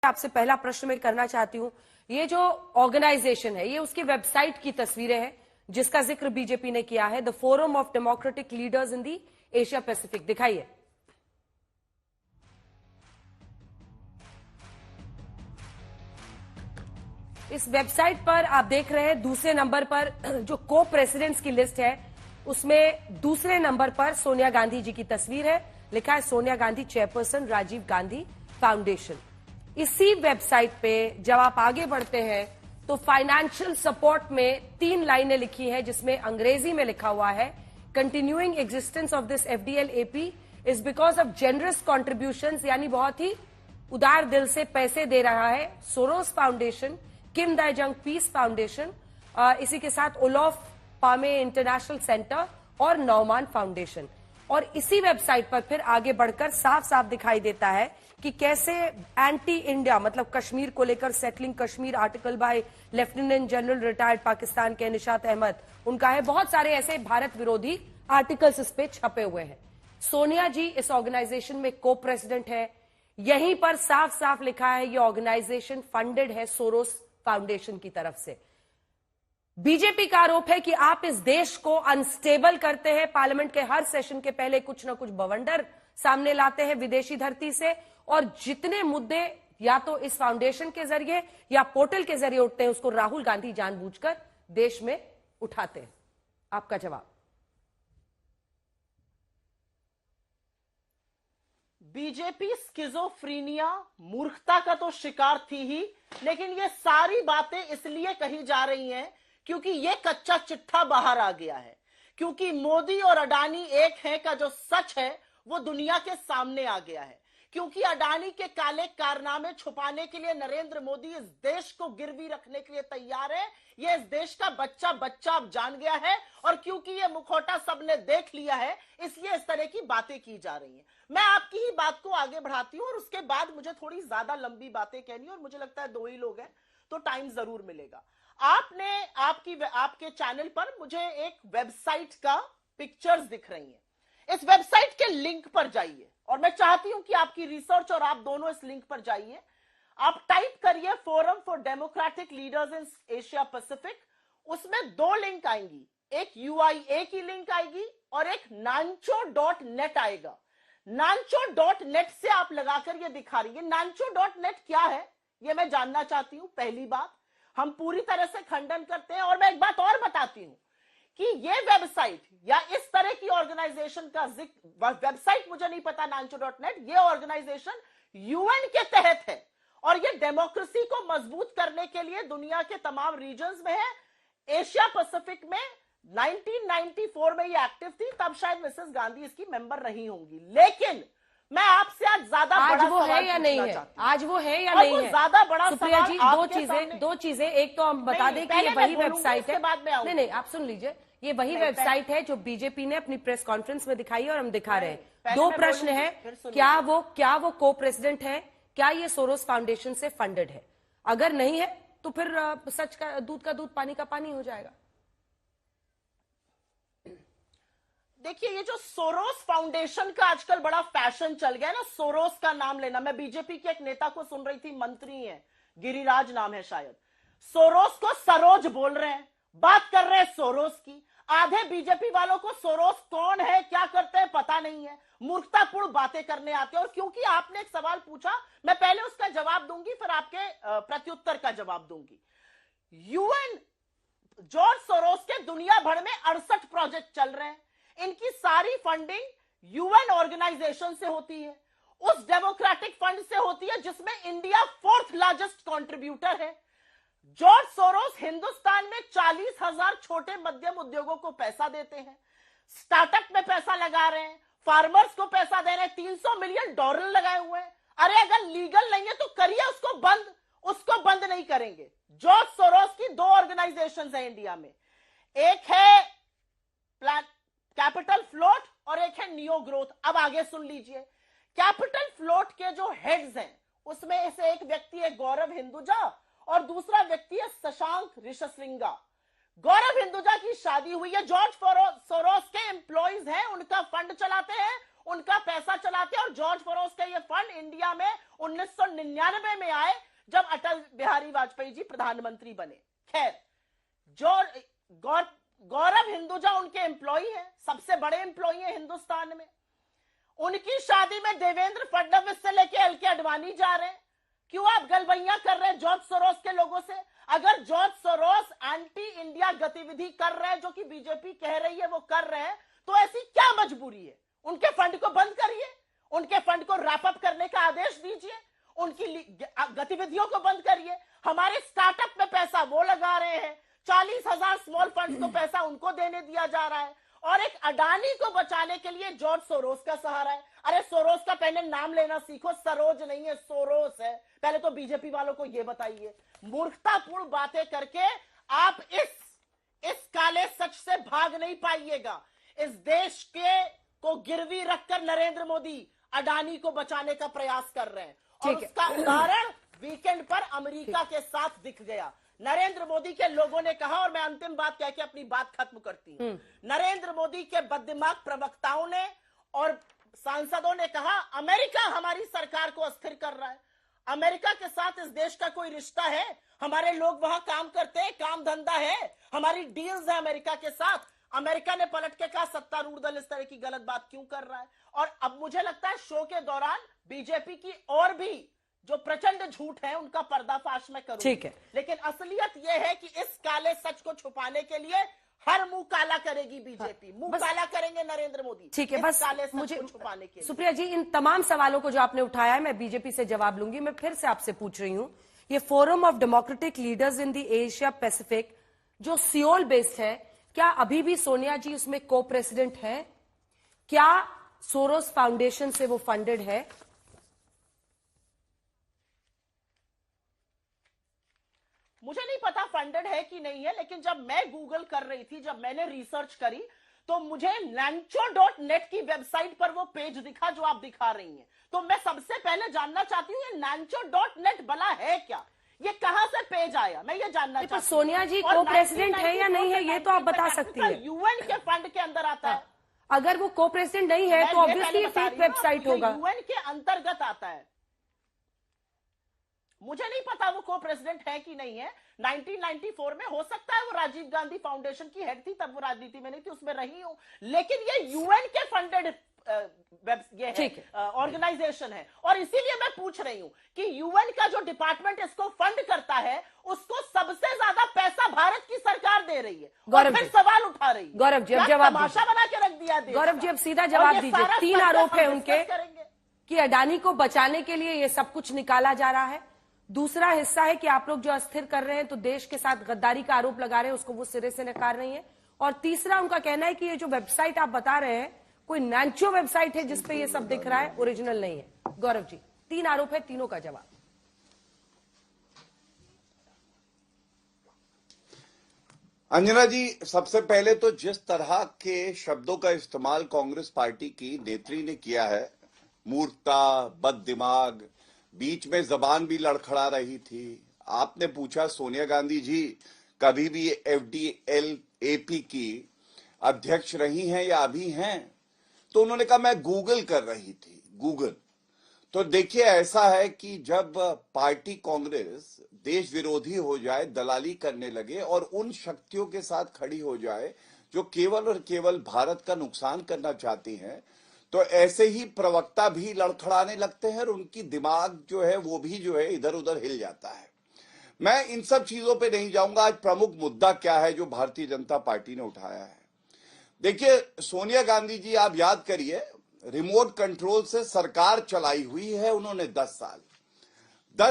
आपसे पहला प्रश्न मैं करना चाहती हूं, ये जो ऑर्गेनाइजेशन है ये उसकी वेबसाइट की तस्वीरें हैं जिसका जिक्र बीजेपी ने किया है, the forum of democratic leaders in the Asia Pacific. दिखाइए। इस वेबसाइट पर आप देख रहे हैं दूसरे नंबर पर जो को प्रेसिडेंट्स की लिस्ट है उसमें दूसरे नंबर पर सोनिया गांधी जी की तस्वीर है। लिखा है सोनिया गांधी चेयरपर्सन राजीव गांधी फाउंडेशन। इसी वेबसाइट पे जब आप आगे बढ़ते हैं तो फाइनेंशियल सपोर्ट में 3 लाइनें लिखी हैं जिसमें अंग्रेजी में लिखा हुआ है, continuing existence of this FDL AP is because of generous contributions, यानी बहुत ही उदार दिल से पैसे दे रहा है सोरोस फाउंडेशन, किम दाइजंग पीस फाउंडेशन, इसी के साथ ओलोफ पामे इंटरनेशनल सेंटर और नौमान फाउंडेशन। और इसी वेबसाइट पर फिर आगे बढ़कर साफ साफ दिखाई देता है कि कैसे एंटी इंडिया, मतलब कश्मीर को लेकर settling Kashmir article by lieutenant general retired Pakistan के निशात अहमद, उनका है। बहुत सारे ऐसे भारत विरोधी आर्टिकल्स इस पे छपे हुए हैं। सोनिया जी इस ऑर्गेनाइजेशन में को प्रेसिडेंट है। यहीं पर साफ साफ लिखा है ये ऑर्गेनाइजेशन फंडेड है सोरोस फाउंडेशन की तरफ से। बीजेपी का आरोप है कि आप इस देश को अनस्टेबल करते हैं। पार्लियामेंट के हर सेशन के पहले कुछ ना कुछ बवंडर सामने लाते हैं विदेशी धरती से, और जितने मुद्दे या तो इस फाउंडेशन के जरिए या पोर्टल के जरिए उठते हैं उसको राहुल गांधी जानबूझकर देश में उठाते हैं। आपका जवाब? बीजेपी स्किज़ोफ्रीनिया, मूर्खता का तो शिकार थी ही, लेकिन ये सारी बातें इसलिए कही जा रही हैं क्योंकि ये कच्चा चिट्ठा बाहर आ गया है, क्योंकि मोदी और अडानी एक हैं का जो सच है वो दुनिया के सामने आ गया है, क्योंकि अडानी के काले कारनामे छुपाने के लिए नरेंद्र मोदी इस देश को गिरवी रखने के लिए तैयार है। ये इस देश का बच्चा बच्चा अब जान गया है, और क्योंकि ये मुखौटा सबने देख लिया है इसलिए इस तरह की बातें की जा रही हैं। मैं आपकी ही बात को आगे बढ़ाती हूं और उसके बाद मुझे थोड़ी ज्यादा लंबी बातें कहनी, और मुझे लगता है 2 ही लोग हैं तो टाइम जरूर मिलेगा। आपने आपके चैनल पर मुझे एक वेबसाइट का पिक्चर्स दिख रही हैं। इस वेबसाइट के लिंक पर जाइए, और मैं चाहती हूं कि आपकी रिसर्च और आप दोनों इस लिंक पर जाइए। आप टाइप करिए forum for democratic leaders in Asia Pacific. उसमें 2 लिंक आएंगी, एक UIA की लिंक आएगी और एक nancho.net आएगा। nancho.net से आप लगाकर ये दिखा रही है। nancho.net क्या है ये मैं जानना चाहती हूं। पहली बात, हम पूरी तरह से खंडन करते हैं, और मैं एक बात और बताती हूं कि ये वेबसाइट या इस तरह की ऑर्गेनाइजेशन का वेबसाइट मुझे नहीं पता nancho.net, ये ऑर्गेनाइजेशन UN के तहत है और ये डेमोक्रेसी को मजबूत करने के लिए दुनिया के तमाम रीजन्स में है। एशिया पैसिफिक में 1994 में ये एक्टिव थी, तब शायद मिसेस गांधी इसकी मेंबर रही होंगी। लेकिन मैं आपसे आज ज्यादा बड़ा वो है या नहीं है, आज वो है या नहीं है, ज्यादा बड़ा सुप्रिया जी? दो चीजें, एक तो हम बता दें कि ये वही वेबसाइट है। नहीं, आप सुन लीजिए, ये वही वेबसाइट है जो बीजेपी ने अपनी प्रेस कॉन्फ्रेंस में दिखाई है और हम दिखा रहे हैं। 2 प्रश्न है, क्या वो को प्रेसिडेंट है, क्या ये सोरोस फाउंडेशन से फंडेड है? अगर नहीं है तो फिर सच का दूध पानी का पानी हो जाएगा। देखिए, ये जो सोरोस फाउंडेशन का आजकल बड़ा फैशन चल गया है ना, सोरोस का नाम लेना। मैं बीजेपी के एक नेता को सुन रही थी, मंत्री हैं, गिरिराज नाम है शायद, सोरोस को सरोज बोल रहे हैं, बात कर रहे हैं सोरोस की। आधे बीजेपी वालों को सोरोस कौन है, क्या करते हैं पता नहीं है, मूर्खतापूर्ण बातें करने आते हैं। और क्योंकि आपने एक सवाल पूछा, मैं पहले उसका जवाब दूंगी, फिर आपके प्रत्युत्तर का जवाब दूंगी। UN, जॉर्ज सोरोस के दुनिया भर में 68 प्रोजेक्ट चल रहे हैं। इनकी सारी फंडिंग UN ऑर्गेनाइजेशन से होती है, उस डेमोक्रेटिक फंड से होती है जिसमें इंडिया 4th लार्जेस्ट कंट्रीब्यूटर है। जॉर्ज सोरोस हिंदुस्तान में 40,000 छोटे मध्यम उद्योगों को पैसा देते हैं, स्टार्टअप में पैसा लगा रहे हैं, फार्मर्स को पैसा दे रहे हैं, $300 मिलियन लगाए हुए हैं। अरे अगर लीगल नहीं है तो करिए उसको बंद नहीं करेंगे। जॉर्ज सोरोस की 2 ऑर्गेनाइजेशन है इंडिया में, एक है कैपिटल फ्लोट और एक है नियो ग्रोथ। अब आगे सुन लीजिए, कैपिटल फ्लोट के जो हेड्स हैं उसमें से एक व्यक्ति है गौरव हिंदुजा और दूसरा व्यक्ति है शशांक ऋषश्रृंगा। गौरव हिंदुजा की शादी हुई है, जॉर्ज सोरोस के एम्प्लॉइज हैं, उनका फंड चलाते हैं, उनका पैसा चलाते हैं। और जॉर्ज सोरोस का ये फंड इंडिया में 1999 में आए, जब अटल बिहारी वाजपेयी जी प्रधानमंत्री बने। खैर, गौरव हिंदुजा उनके एम्प्लॉई हैं, सबसे बड़े एम्प्लॉई हैं हिंदुस्तान में। उनकी शादी में देवेंद्र फडणवीस से लेके एलके अडवाणी जा रहे हैं। क्यों आप गलबैया कर रहे हैं जॉर्ज सोरोस के लोगों से? अगर जॉर्ज सोरोस एंटी इंडिया गतिविधि कर रहे हैं, जो कि बीजेपी कह रही है वो कर रहे हैं, तो ऐसी क्या मजबूरी है? उनके फंड को बंद करिए, उनके फंड को रैप अप करने का आदेश दीजिए, उनकी गतिविधियों को बंद करिए। हमारे स्टार्टअप में पैसा वो लगा रहे हैं, 40,000 स्मॉल फंड को पैसा उनको देने दिया जा रहा है, और एक अडानी को बचाने के लिए जॉर्ज सोरोस का सहारा है। अरे सोरोस का पहले नाम लेना सीखो, सरोज नहीं है, सोरोस है। पहले तो बीजेपी वालों को यह बताइए। मूर्खतापूर्ण बातें करके आप इस काले सच से भाग नहीं पाइएगा। इस देश को गिरवी रखकर नरेंद्र मोदी अडानी को बचाने का प्रयास कर रहे हैं, और उसका उदाहरण वीकेंड पर अमेरिका के साथ दिख गया। नरेंद्र मोदी के लोगों ने कहा, और मैं अंतिम बात कह के अपनी बात खत्म करती हूं, नरेंद्र मोदी के बददिमाग प्रवक्ताओं ने और सांसदों ने कहा अमेरिका हमारी सरकार को अस्थिर कर रहा है। अमेरिका के साथ इस देश का कोई रिश्ता है? हमारे लोग वहां काम करते हैं, काम धंधा है, हमारी डील्स है अमेरिका के साथ। अमेरिका ने पलट के कहा सत्तारूढ़ दल इस तरह की गलत बात क्यों कर रहा है? और अब मुझे लगता है शो के दौरान बीजेपी की और भी जो प्रचंड झूठ है उनका पर्दाफाश मैं करूंगा। ठीक है, लेकिन असलियत यह है कि इस काले सच को छुपाने के लिए हर मुंह काला करेगी बीजेपी, मुंह काला करेंगे नरेंद्र मोदी। ठीक है, बस काले सच मुझे को छुपाने के लिए। सुप्रिया जी, इन तमाम सवालों को जो आपने उठाया है मैं बीजेपी से जवाब लूंगी। मैं फिर से आपसे पूछ रही हूं, ये forum of democratic leaders in the Asia Pacific जो सियोल बेस्ड है, क्या अभी भी सोनिया जी उसमें को प्रेसिडेंट है? क्या सोरोस फाउंडेशन से वो फंडेड है? मुझे नहीं पता फंडेड है कि नहीं है, लेकिन जब मैं गूगल कर रही थी, जब मैंने रिसर्च करी, तो मुझे nancho.net की वेबसाइट पर वो पेज दिखा जो आप दिखा रही हैं। तो मैं सबसे पहले जानना चाहती हूँ ये nancho.net भला है क्या? ये कहां से पेज आया, मैं ये जानना चाहती हूँ। सोनिया जी को प्रेसिडेंट है या नहीं है ये तो आप बता सकती है। यूएन के फंड के अंदर आता है। अगर वो को प्रेसिडेंट नहीं है तो ऑब्वियसली फेक वेबसाइट होगा। यूएन के अंतर्गत आता है। मुझे नहीं पता वो को प्रेसिडेंट है कि नहीं है। 1994 में हो सकता है वो राजीव गांधी फाउंडेशन की हेड थी, तब वो राजनीति में नहीं थी, उसमें रही हूं। लेकिन ये यूएन के फंडेड ये है ऑर्गेनाइजेशन है, और इसीलिए मैं पूछ रही हूं कि यूएन का जो डिपार्टमेंट इसको फंड करता है उसको सबसे ज्यादा पैसा भारत की सरकार दे रही है, और फिर सवाल उठा रही है। गौरव जी अब जवाब तमाशा बना के रख दिया। गौरव जी अब सीधा जवाब दीजिए। 3 आरोप है उनके कि अडानी को बचाने के लिए ये सब कुछ निकाला जा रहा है। दूसरा हिस्सा है कि आप लोग जो अस्थिर कर रहे हैं तो देश के साथ गद्दारी का आरोप लगा रहे हैं, उसको वो सिरे से नकार रही है। और तीसरा उनका कहना है कि ये जो वेबसाइट आप बता रहे हैं कोई नांचो वेबसाइट है जिसपे ये सब दिख रहा है, ओरिजिनल नहीं है। गौरव जी 3 आरोप है, तीनों का जवाब। अंजना जी, सबसे पहले तो जिस तरह के शब्दों का इस्तेमाल कांग्रेस पार्टी की नेत्री ने किया है, मूर्खता, बददिमाग, बीच में जबान भी लड़खड़ा रही थी। आपने पूछा सोनिया गांधी जी कभी भी FDL-AP की अध्यक्ष रही हैं या अभी हैं, तो उन्होंने कहा मैं गूगल कर रही थी। गूगल तो देखिए, ऐसा है कि जब पार्टी कांग्रेस देश विरोधी हो जाए, दलाली करने लगे और उन शक्तियों के साथ खड़ी हो जाए जो केवल और केवल भारत का नुकसान करना चाहती हैं, तो ऐसे ही प्रवक्ता भी लड़खड़ाने लगते हैं और उनकी दिमाग जो है वो भी जो है इधर उधर हिल जाता है। मैं इन सब चीजों पे नहीं जाऊंगा। आज प्रमुख मुद्दा क्या है जो भारतीय जनता पार्टी ने उठाया है। देखिए, सोनिया गांधी जी आप याद करिए, रिमोट कंट्रोल से सरकार चलाई हुई है उन्होंने 10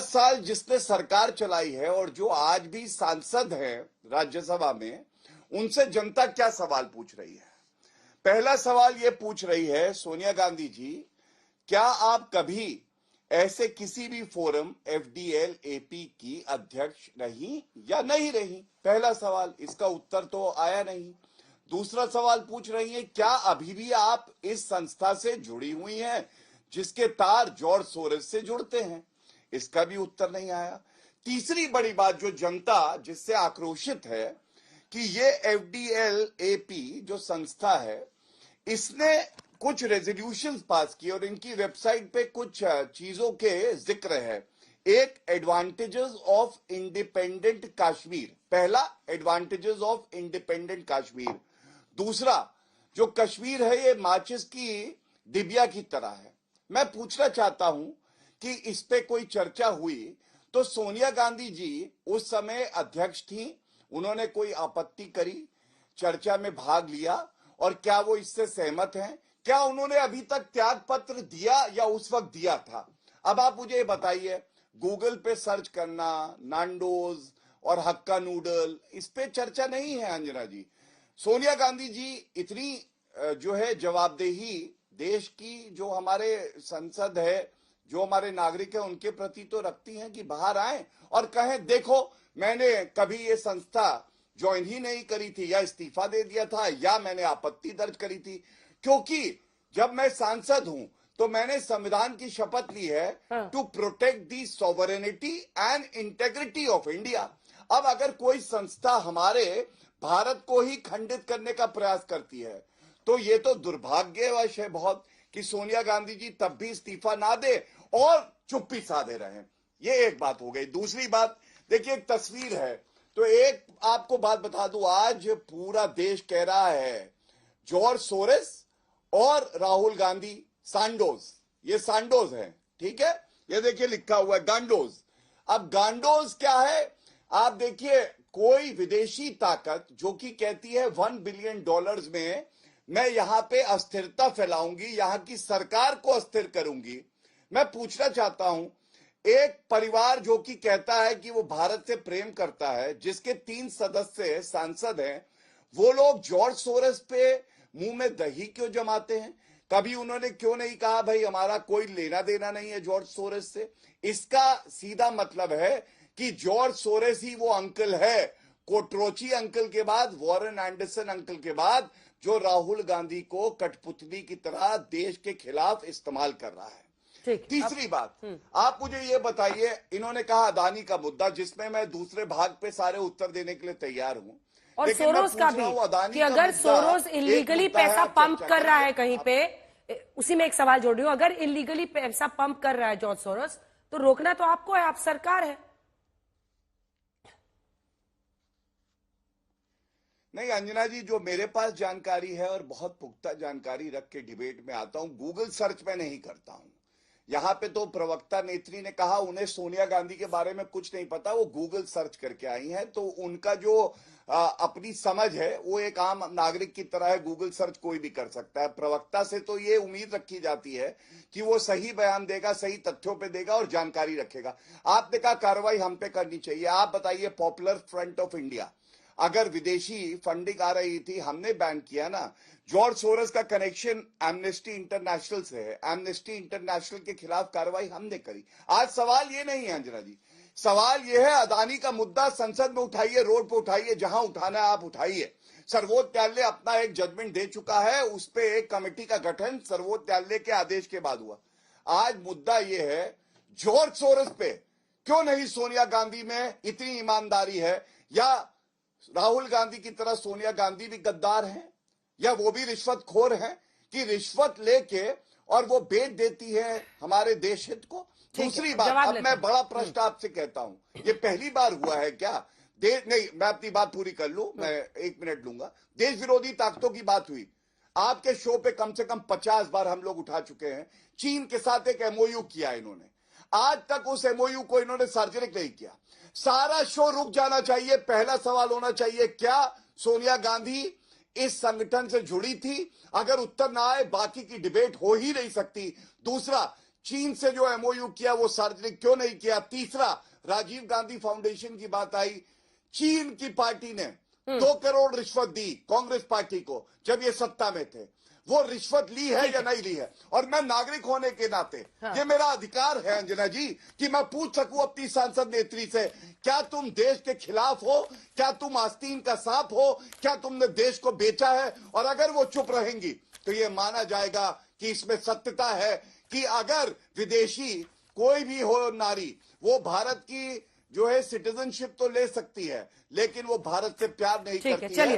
साल जिसने सरकार चलाई है, और जो आज भी सांसद हैं राज्यसभा में, उनसे जनता क्या सवाल पूछ रही है? पहला सवाल ये पूछ रही है सोनिया गांधी जी, क्या आप कभी ऐसे किसी भी फोरम FDL-AP की अध्यक्ष रही या नहीं रही? पहला सवाल, इसका उत्तर तो आया नहीं। दूसरा सवाल पूछ रही है, क्या अभी भी आप इस संस्था से जुड़ी हुई हैं जिसके तार जॉर्ज सोरोस से जुड़ते हैं? इसका भी उत्तर नहीं आया। तीसरी बड़ी बात जो जनता जिससे आक्रोशित है कि ये FDL-AP जो संस्था है, इसने कुछ रेजोल्यूशंस पास किए और इनकी वेबसाइट पे कुछ चीजों के जिक्र है। एक, एडवांटेजेस ऑफ इंडिपेंडेंट कश्मीर, पहला एडवांटेजेस ऑफ इंडिपेंडेंट कश्मीर। दूसरा, जो कश्मीर है ये माचिस की डिबिया की तरह है। मैं पूछना चाहता हूं कि इस पे कोई चर्चा हुई तो सोनिया गांधी जी उस समय अध्यक्ष थी, उन्होंने कोई आपत्ति करी, चर्चा में भाग लिया, और क्या वो इससे सहमत हैं? क्या उन्होंने अभी तक त्याग पत्र दिया या उस वक्त दिया था? अब आप मुझे ये बताइए, गूगल पे सर्च करना नांडोज और हक्का नूडल, इस पे चर्चा नहीं है अंजना जी। सोनिया गांधी जी इतनी जो है जवाबदेही देश की, जो हमारे संसद है, जो हमारे नागरिक है, उनके प्रति तो रखती हैं कि बाहर आए और कहें देखो मैंने कभी ये संस्था ज्वाइन ही नहीं करी थी, या इस्तीफा दे दिया था, या मैंने आपत्ति दर्ज करी थी, क्योंकि जब मैं सांसद हूं तो मैंने संविधान की शपथ ली है to protect the sovereignty and integrity of India. अब अगर कोई संस्था हमारे भारत को ही खंडित करने का प्रयास करती है तो ये तो दुर्भाग्यवश है बहुत कि सोनिया गांधी जी तब भी इस्तीफा ना दे और चुप्पी साधे रहें। ये एक बात हो गई। दूसरी बात, देखिए एक तस्वीर है, तो एक आपको बात बता दूं, आज पूरा देश कह रहा है जॉर्ज सोरेस और राहुल गांधी सांडोज, ये सांडोज है, ठीक है, ये देखिए लिखा हुआ है गांडोज। अब गांडोज क्या है? आप देखिए, कोई विदेशी ताकत जो कि कहती है $1 बिलियन में मैं यहां पे अस्थिरता फैलाऊंगी, यहां की सरकार को अस्थिर करूंगी। मैं पूछना चाहता हूं, एक परिवार जो कि कहता है कि वो भारत से प्रेम करता है, जिसके 3 सदस्य सांसद हैं, वो लोग जॉर्ज सोरेस पे मुंह में दही क्यों जमाते हैं? कभी उन्होंने क्यों नहीं कहा भाई हमारा कोई लेना देना नहीं है जॉर्ज सोरेस से? इसका सीधा मतलब है कि जॉर्ज सोरेस ही वो अंकल है, कोट्रोची अंकल के बाद, वॉरेन एंडरसन अंकल के बाद, जो राहुल गांधी को कठपुतली की तरह देश के खिलाफ इस्तेमाल कर रहा है। तीसरी बात, आप मुझे ये बताइए, इन्होंने कहा अदानी का मुद्दा, जिसमें मैं दूसरे भाग पे सारे उत्तर देने के लिए तैयार हूं, और सोरोस का भी, कि अगर सोरोस इलीगली पैसा पंप कर रहा है कहीं पे, उसी में एक सवाल जोड़ रही हूं, अगर इलीगली पैसा पंप कर रहा है जॉर्ज सोरोस, तो रोकना तो आपको है, आप सरकार है। नहीं अंजना जी, जो मेरे पास जानकारी है और बहुत पुख्ता जानकारी रख के डिबेट में आता हूं, गूगल सर्च में नहीं करता हूं। यहां पे तो प्रवक्ता नेत्री ने कहा उन्हें सोनिया गांधी के बारे में कुछ नहीं पता, वो गूगल सर्च करके आई हैं, तो उनका जो अपनी समझ है वो एक आम नागरिक की तरह है, गूगल सर्च कोई भी कर सकता है। प्रवक्ता से तो ये उम्मीद रखी जाती है कि वो सही बयान देगा, सही तथ्यों पे देगा और जानकारी रखेगा। आपने कहा कार्रवाई हम पे करनी चाहिए, आप बताइए, पॉपुलर फ्रंट ऑफ इंडिया, अगर विदेशी फंडिंग आ रही थी, हमने बैन किया ना। जॉर्ज सोरोस का कनेक्शन एमनेस्टी इंटरनेशनल से है, एमनेस्टी इंटरनेशनल के खिलाफ कार्रवाई हमने करी। आज सवाल ये नहीं है अंजना जी, सवाल ये है अदानी का मुद्दा संसद में उठाइए, रोड पे उठाइए, जहां उठाना है आप उठाइए। सर्वोच्च न्यायालय अपना एक जजमेंट दे चुका है, उस पे एक कमेटी का गठन सर्वोच्च न्यायालय के आदेश के बाद हुआ। आज मुद्दा ये है जॉर्ज सोरोस पे क्यों नहीं सोनिया गांधी में इतनी ईमानदारी है, या राहुल गांधी की तरह सोनिया गांधी भी गद्दार हैं, या वो भी रिश्वतखोर हैं कि रिश्वत लेके और वो बेच देती है हमारे देश हित को। दूसरी बात, अब मैं बड़ा प्रश्न आपसे कहता हूं, ये पहली बार हुआ है क्या? नहीं, मैं अपनी बात पूरी कर लूं, मैं 1 मिनट लूंगा। देश विरोधी ताकतों की बात हुई, आपके शो पे कम से कम 50 बार हम लोग उठा चुके हैं। चीन के साथ एक एमओयू किया इन्होंने, आज तक उस एमओयू को इन्होंने सार्वजनिक नहीं किया। सारा शो रुक जाना चाहिए। पहला सवाल होना चाहिए, क्या सोनिया गांधी इस संगठन से जुड़ी थी? अगर उत्तर ना आए, बाकी की डिबेट हो ही नहीं सकती। दूसरा, चीन से जो एमओयू किया वो सार्वजनिक क्यों नहीं किया? तीसरा, राजीव गांधी फाउंडेशन की बात आई, चीन की पार्टी ने 2 करोड़ रिश्वत दी कांग्रेस पार्टी को जब ये सत्ता में थे। वो रिश्वत ली है या नहीं ली है? और मैं नागरिक होने के नाते ये मेरा अधिकार है अंजना जी कि मैं पूछ सकूं अपनी सांसद नेत्री से, क्या तुम देश के खिलाफ हो? क्या तुम आस्तीन का सांप हो? क्या तुमने देश को बेचा है? और अगर वो चुप रहेंगी तो ये माना जाएगा कि इसमें सत्यता है कि अगर विदेशी कोई भी हो नारी, वो भारत की जो है सिटीजनशिप तो ले सकती है, लेकिन वो भारत से प्यार नहीं करती है।